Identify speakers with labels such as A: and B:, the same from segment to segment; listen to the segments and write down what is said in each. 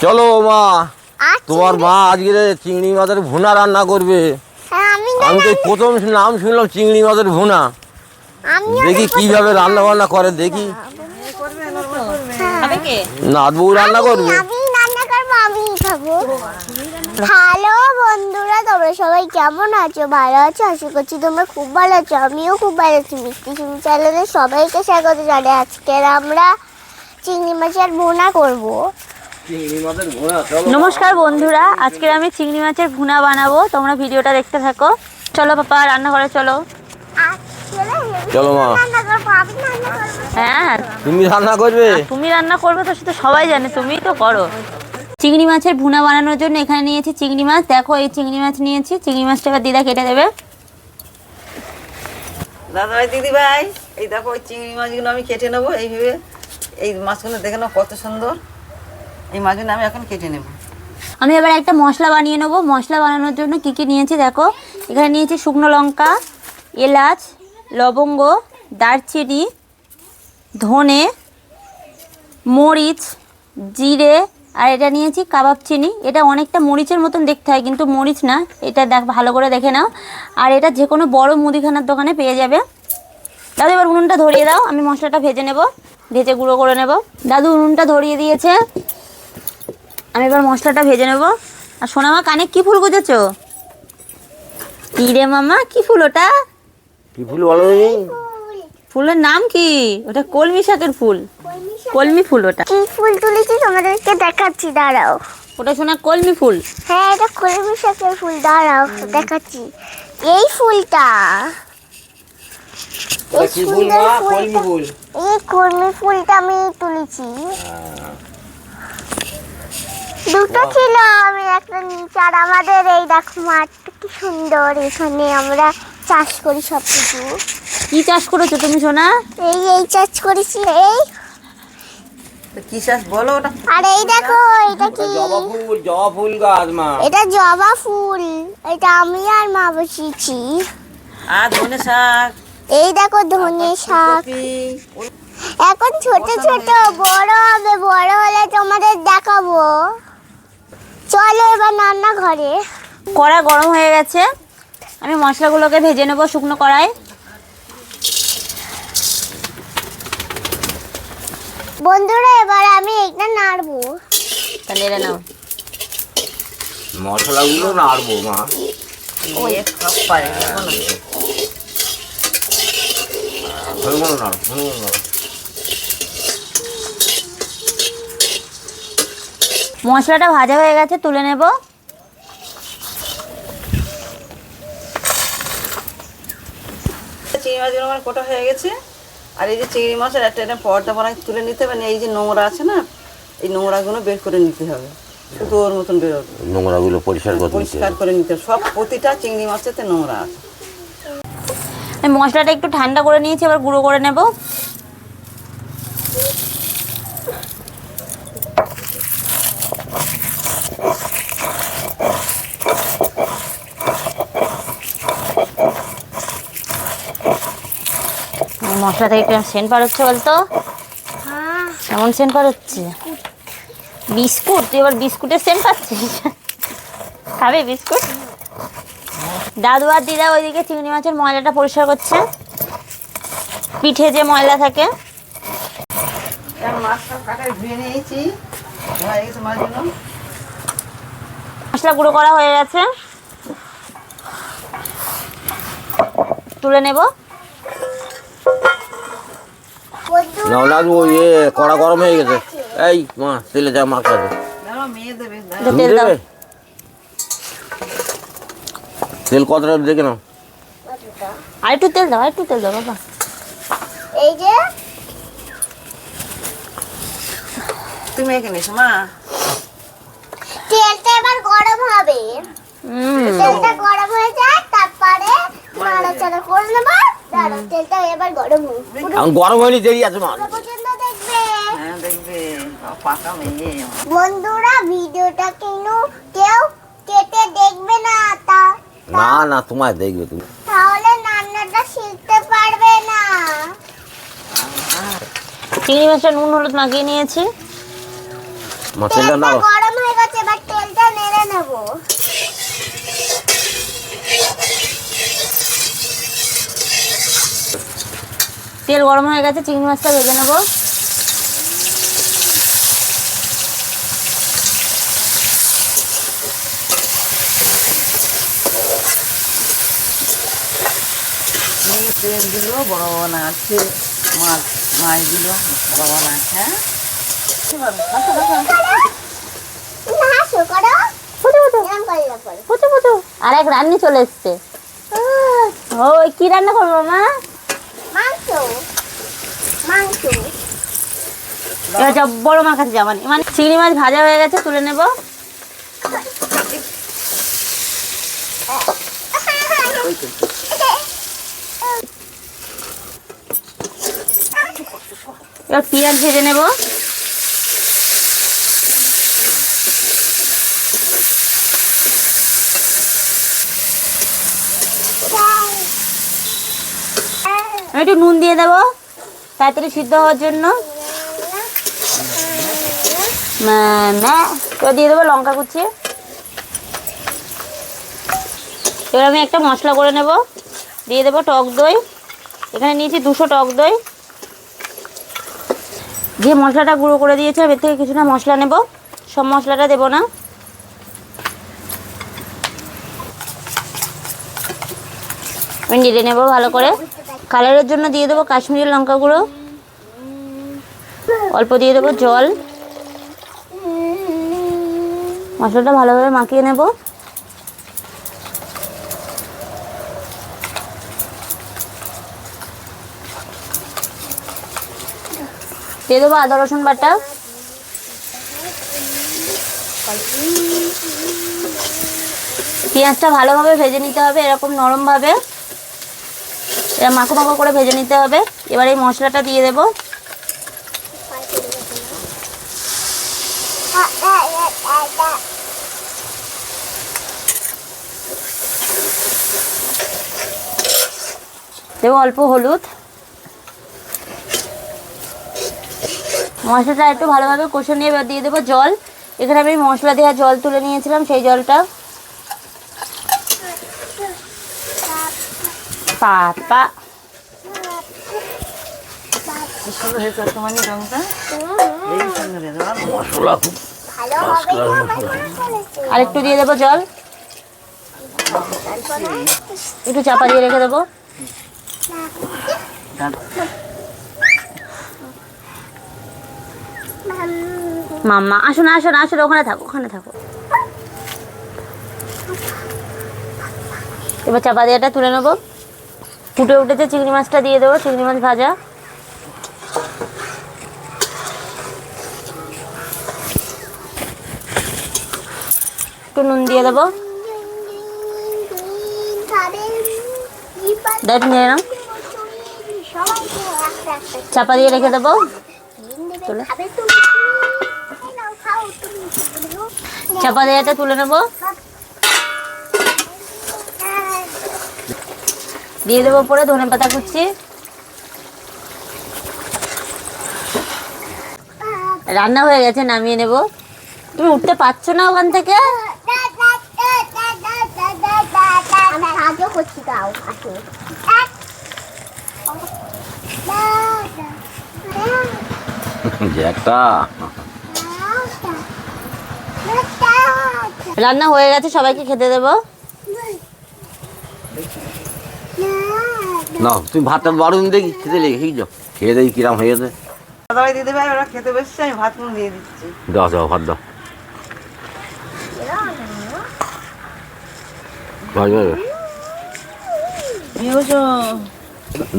A: চলো মা, তোমার মা আজকে চিংড়ি মাছের ভুনা রান্না করবে। আমি তো প্রথম নাম শুনলাম চিংড়ি মাছের ভুনা। দেখি কিভাবে রান্না বান্না করে দেখি। নাতবউ রান্না করবে।
B: হ্যালো বন্ধুরা, তোমরা সবাই কেমন আছো? ভালো আছো? আশা করছি তোমরা খুব ভালো আছো। আমিও খুব ভালো আছি। মিষ্টি সুমি চ্যানেলে সবাইকে স্বাগত জানাই। আজকে আমরা চিংড়ি মাছের ভুনা করব।
C: নমস্কার বন্ধুরা, আজকে আমি চিংড়ি মাছের ভুনা বানাবো। তোমরা ভিডিওটা দেখতে থাকো। চলো পাপা, রান্নাঘরে চলো।
A: চলো মা।
C: হ্যাঁ,
A: তুমি রান্না করবে?
C: তুমি রান্না করবে তো সেটা সবাই জানে, তুমিই তো করো। চিংড়ি মাছের ভুনা বানানোর জন্য এখানে নিয়েছি চিংড়ি মাছ। দেখো, এই চিংড়ি মাছ নিয়েছি। চিংড়ি মাছটা এবার দিদা কেটে দেবে।
D: দাদা ভাই, দিদি ভাই, এই দেখো ওই চিংড়ি মাছগুলো আমি কেটে নেবো এইভাবে। এই মাছগুলো দেখে নাও কত সুন্দর। এই মাছগুলো আমি এখন কেটে নেব।
C: আমি এবার একটা মশলা বানিয়ে নেবো। মশলা বানানোর জন্য কী কী নিয়েছি দেখো। এখানে নিয়েছি শুকনো লঙ্কা, এলাচ, লবঙ্গ, দারচিনি, ধনে, মরিচ, জিরে, আর এটা নিয়েছি কাবাব চিনি। এটা অনেকটা মরিচের মতন দেখতে হয়, কিন্তু মরিচ না। এটা ভালো করে দেখে নাও। আর এটা যে কোনো বড় মুদিখানার দোকানে পেয়ে যাবে। দাদু এবার উনুনটা ধরিয়ে দাও, আমি মশলাটা ভেজে নেব, ভেজে গুঁড়ো করে নেব। দাদু উনুনটা ধরিয়ে দিয়েছে, আমি এবার মশলাটা ভেজে নেব। আর সোনামা, কানে কি ফুল গুজেছো? কি রে মামা, কি ফুল ওটা?
A: কি ফুল বলো?
C: ফুলের নাম কি? ওটা কলমি শাকের ফুল, কলমি ফুল। ওটা
B: কি ফুল তুলেছি তোমাদেরকে দেখাচ্ছি, দাঁড়াও।
C: ওটা শোনা কলমি ফুল।
B: হ্যাঁ, এটা কলমি শাকের ফুল। দাঁড়াও দেখাচ্ছি। এই ফুলটা, এই সুন্দর ফুল, এই কলমি ফুলটা আমি তুলেছি। দুটো ছিল, আমি একটা নিচে। আর আমাদের এই দেখো মাঠটা কি সুন্দর। এখানে আমরা চাষ করি সব কিছু।
C: কি চাষ করেছো তুমি সোনা?
B: এই চাষ করেছি। এই
D: কি চাষ বলো ওটা?
B: আর এই দেখো, এটা কি?
A: জবা ফুল গাছ মা।
B: এটা জবা ফুল। এটা আমি আর মা বসিয়েছি।
D: আর ধনে শাক।
B: এই দেখো ধনে শাক। এখন ছোট ছোট, বড় হবে। বড় হলে তোমাদের দেখাবো। চলো এবার রান্নাঘরে।
C: কড়াই গরম হয়ে গেছে, আমি মশলাগুলোকে ভেজে নেবো শুকনো কড়াই।
B: বন্ধুরা, এবার আমি এটা নাড়বো।
C: তাহলে এটা নাও।
A: মশলাগুলো নাড়বো মা।
D: ওই সব পারে
C: মশলাটা ভাজা হয়ে গেছে, তুলে নেব।
D: চিংড়ি মাছগুলো আমার কোটা হয়ে গেছে। আর এই যে চিংড়ি মাছের একটা একটা পর্দা বানায় তুলে নিতে হবে। এই যে নোংরা আছে না, এই নোংরাগুলো বের করে নিতে হবে। শুধু ওর মতন বেরোবে।
A: নোংরাগুলো পরিষ্কার
D: করে নিতে হবে। সব প্রতিটা চিংড়ি মাছেতে নোংরা আছে।
C: আমি মশলাটা একটু ঠান্ডা করে নিয়েছি, এবার গুঁড়ো করে নেব। মশলা থেকে একটু সেন্ট পার হচ্ছে বলতো। কেমন সেন্ট পার হচ্ছে? বিস্কুট? তুই এবার বিস্কুটের সেন্ট পাচ্ছিস? খাবে বিস্কুট? দাদু আর দিদা ওইদিকে চিংড়ি মাছের ময়লাটা পরিষ্কার করছে, পিঠে যে ময়লা থাকে।
D: মাছটা কাটায় ধুয়ে নিয়েছি, হয়ে গেছে মাছগুলো।
C: মশলা গুঁড়ো করা হয়ে গেছে, তুলে নেব।
A: কড়া গরম হয়ে গেছে। এই মা, তেলে যা মাখাবে।
D: মেয়ে দেবে।
C: তেল দাও।
A: তেল কতটা দেখে নাও।
C: আর একটু তেল দাও, আর একটু তেল দাও বাবা।
B: এই যে
D: তুমি এখানে এসো মা।
B: তেলটা এবার গরম হবে। তেলটা গরম হয়ে যায়, তারপরে নাড়াচাড়া করে নেবো। দাঁড়াও, তেলটা এবার গরম হোক।
A: এখন গরম হয়নি, দেরি আছে মা।
B: পর্যন্ত দেখবে।
D: হ্যাঁ দেখবে, পাকা মেয়ে।
B: বন্ধুরা, ভিডিওটা কেউ কেটে দেখবে না।
A: না তোমায় দেখবে তুমি।
B: তাহলে রান্নাটা শিখতে পারবে না।
C: চিংড়ি মাছটা নুন হলুদ মাখিয়ে নিয়েছি।
A: তেলটা নাও।
B: গরম নেবো।
C: তেল গরম হয়ে গেছে, চিংড়ি মাছটা ভেজে নেবো।
D: এই তেল দিল, বড় বড় নাড়ছে, মাছ দিল, বড় বড় নাড়ছে। হ্যাঁ
B: হাসো করো। এরম করলে পরে।
C: পুচু পুচু আর এক রান্নি চলে এসছে। ওই কি রান্না করবো মা?
B: মাংস। মাংস।
C: এবার যা বড় মার কাছে যাবানি। মানে চিংড়ি মাছ ভাজা হয়ে গেছে, তুলে নেব। এবার পেঁয়াজ ভেজে নেব। আমি একটু নুন দিয়ে দেবো তাড়াতাড়ি সিদ্ধ হওয়ার জন্য। এবার দিয়ে দেবো লঙ্কা কুচি। এবার আমি একটা মশলা করে নেব। দিয়ে দেবো টক দই। এখানে নিয়েছি 200 টক দই। যে মশলাটা গুঁড়ো করে দিয়েছে এর থেকে কিছুটা মশলা নেব, সব মশলাটা দেবো না। আমি নেড়ে নেবো ভালো করে। কালারের জন্য দিয়ে দেবো কাশ্মীরি লঙ্কা গুঁড়ো, অল্প দিয়ে দেবো জল। মশলাটা ভালোভাবে মাখিয়ে নেব। দিয়ে দেবো আদা রসুন বাটা। পেঁয়াজটা ভালোভাবে ভেজে নিতে হবে, এরকম নরমভাবে, এরকম মাখো মাখো করে ভেজে নিতে হবে। এবার এই মশলাটা দিয়ে দেবো। দেবো অল্প হলুদ। মশলাটা একটু ভালোভাবে কষে নিয়ে এবার দিয়ে দেবো জল। এখানে আমি মশলা দেওয়া জল তুলে নিয়েছিলাম, সেই জলটা। পাপা
D: কি সুন্দর হয়েছে তোমার রঙটা। এই সুন্দর হয়েছে।
A: মশলা খুব
B: ভালো হবে না, আমার বলেছে।
C: আর একটু দিয়ে দেবো জল। একটু চাপা দিয়ে রেখে দেবো। মাম্মা আসো না, আসো না, আসো না, ওখানে থাকো, ওখানে থাকো। এবার চাপা দিয়েটা তুলে নেবো। ফুটে উঠেছে, চিংড়ি মাছটা দিয়ে দেবো, চিংড়ি মাছ ভাজা। একটু নুন দিয়ে দেবো। দেখ নিয়ে নাও। চাপা দিয়ে রেখে দেবো। তুলে চাপা দেওয়াটা তুলে নেবো। দিয়ে দেবো পরে ধনে পাতা কুচি। রান্না হয়ে গেছে, নামিয়ে নেব। তুমি উঠতে পারছো না ওখান থেকে?
B: আমি সাহায্য করছি, দাও আসো।
A: যে একটা
C: রান্না হয়ে গেছে, সবাইকে খেতে দেবো।
A: না তুমি ভাতটা বাড়ুন দেখি, খেতে লেগে যাও, খেয়ে দেখি কিরাম হয়ে গেছে।
D: দাদাভাই দিদি ভাই ওরা খেতে বসছে, আমি ভাত দিয়ে দিচ্ছি।
A: দাও দাও ভাত দাও। ভাই ভাই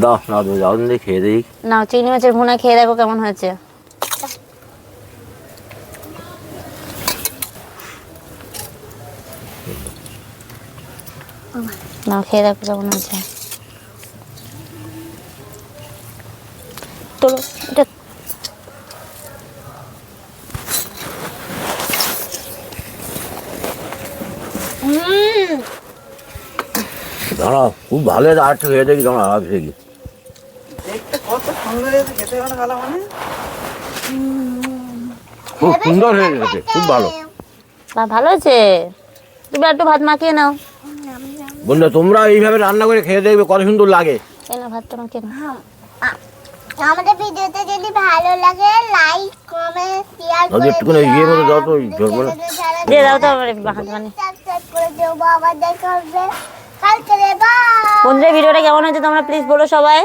A: দাও না, তুমি যাও দেখি, খেয়ে দেখি।
C: না, চিংড়ি মাছের ভুনা খেয়ে দেখো কেমন হয়েছে। না, খেয়ে দেখো কেমন হয়েছে। তোলো এটা।
A: দাঁড়াও, খুব ভালো হয়েছে, আর একটু খেয়ে দেখি, দাঁড়া আর দেখি।
D: দেখতে কত সুন্দর হয়েছে, খেতে মানে ভালো মানে।
A: খুব সুন্দর হয়ে গেছে, খুব ভালো।
C: ভালো হয়েছে। তুমি একটু ভাত মাখিয়ে নাও।
A: বন্ধুরা তোমরা এইভাবে রান্না করে খেয়ে দেখবে কত সুন্দর লাগে।
C: এলা ভাতটা মাখিয়ে নাও।
B: আমাদের ভিডিওতে যদি ভালো লাগে লাইক কমেন্ট শেয়ার
A: দাদু
B: করে
A: একটুখানি ইয়ে মতো দাও তো, ঝরবে না।
C: দিয়ে দাও তো আমার ভাত বানিয়ে।
B: সাবস্ক্রাইব করে দিও, আবার দেখা হবে কালকে। বাই।
C: বন্ধুরা ভিডিওটা কেমন হয়েছে তোমরা প্লিজ বলো সবাই।